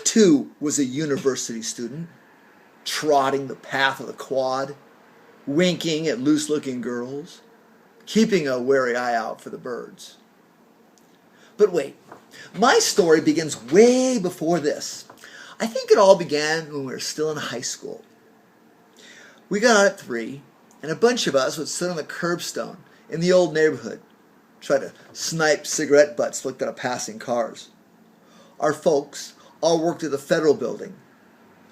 too was a university student, trotting the path of the quad, winking at loose-looking girls, keeping a wary eye out for the birds. But wait, my story begins way before this. I think it all began when we were still in high school. We got out at 3, and a bunch of us would sit on the curbstone in the old neighborhood, try to snipe cigarette butts looked at passing cars. Our folks all worked at the federal building,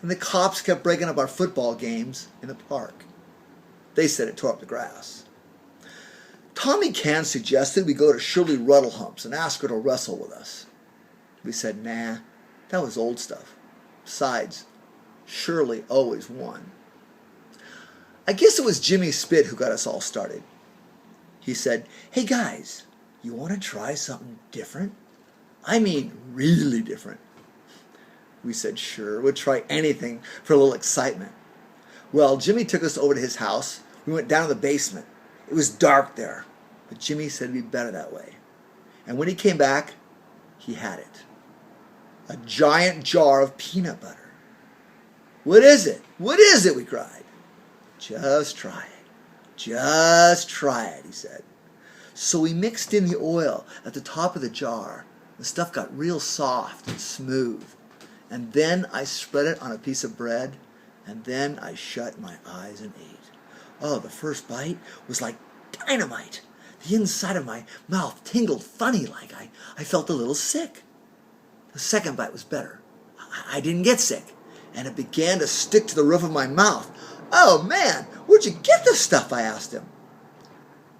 and the cops kept breaking up our football games in the park. They said it tore up the grass. Tommy Can suggested we go to Shirley Ruddlehump's and ask her to wrestle with us. We said, nah, that was old stuff. Besides, Shirley always won. I guess it was Jimmy Spit who got us all started. He said, hey guys, you want to try something different? I mean, really different. We said, sure, we'd try anything for a little excitement. Well, Jimmy took us over to his house. We went down to the basement. It was dark there, but Jimmy said it'd be better that way. And when he came back, he had it. A giant jar of peanut butter. What is it? What is it? We cried. Just try it. Just try it, he said. So we mixed in the oil at the top of the jar. The stuff got real soft and smooth. And then I spread it on a piece of bread, and then I shut my eyes and ate. Oh, the first bite was like dynamite. The inside of my mouth tingled funny like I felt a little sick. The second bite was better. I didn't get sick, and it began to stick to the roof of my mouth. Oh, man, where'd you get this stuff? I asked him.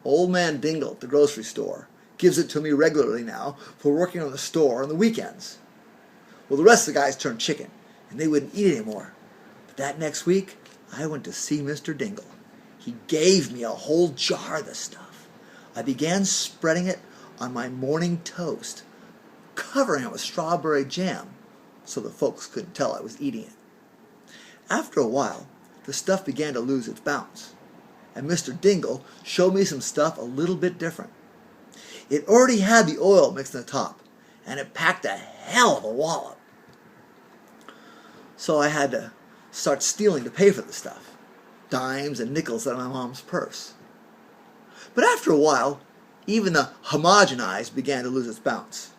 Old man Dingle at the grocery store gives it to me regularly now for working on the store on the weekends. Well, the rest of the guys turned chicken, and they wouldn't eat anymore. But that next week, I went to see Mr. Dingle. He gave me a whole jar of the stuff. I began spreading it on my morning toast, covering it with strawberry jam so the folks couldn't tell I was eating it. After a while, the stuff began to lose its bounce, and Mr. Dingle showed me some stuff a little bit different. It already had the oil mixed in the top, and it packed a hell of a wallop. So I had to start stealing to pay for the stuff, dimes and nickels out of my mom's purse. But after a while, even the homogenized began to lose its bounce.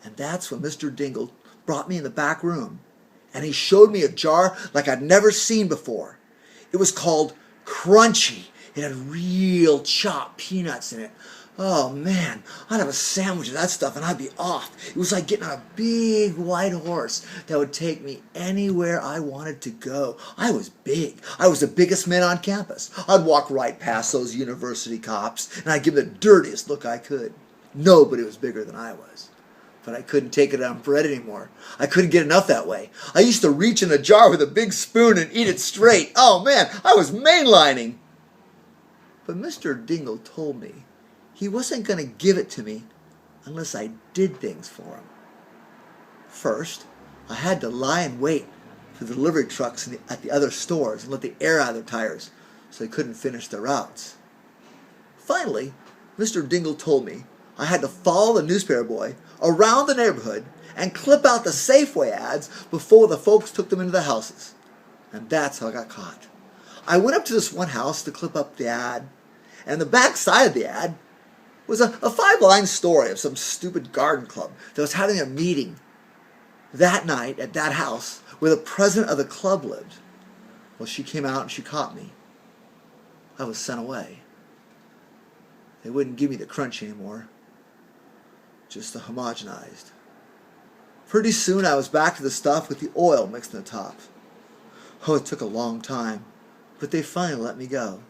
And that's when Mr. Dingle brought me in the back room, and he showed me a jar like I'd never seen before. It was called Crunchy. It had real chopped peanuts in it. Oh man, I'd have a sandwich of that stuff and I'd be off. It was like getting on a big white horse that would take me anywhere I wanted to go. I was big. I was the biggest man on campus. I'd walk right past those university cops and I'd give them the dirtiest look I could. Nobody was bigger than I was. But I couldn't take it on bread anymore. I couldn't get enough that way. I used to reach in a jar with a big spoon and eat it straight. Oh man, I was mainlining. But Mr. Dingle told me he wasn't going to give it to me unless I did things for him. First, I had to lie in wait for the delivery trucks at the other stores and let the air out of their tires so they couldn't finish their routes. Finally, Mr. Dingle told me I had to follow the newspaper boy around the neighborhood and clip out the Safeway ads before the folks took them into the houses. And that's how I got caught. I went up to this one house to clip up the ad, and the back side of the ad was a 5-line story of some stupid garden club that was having a meeting that night at that house where the president of the club lived. Well, she came out and she caught me. I was sent away. They wouldn't give me the crunch anymore, just the homogenized. Pretty soon I was back to the stuff with the oil mixed in the top. Oh, it took a long time, but they finally let me go.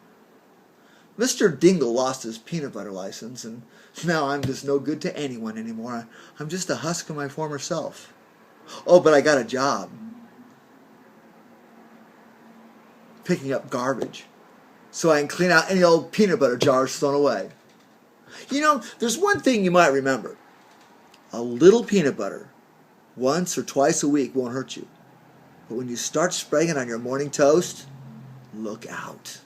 Mr. Dingle lost his peanut butter license, and now I'm just no good to anyone anymore. I'm just a husk of my former self. Oh, but I got a job. Picking up garbage, so I can clean out any old peanut butter jars thrown away. You know, there's one thing you might remember. A little peanut butter, once or twice a week, won't hurt you. But when you start spreading it on your morning toast, look out.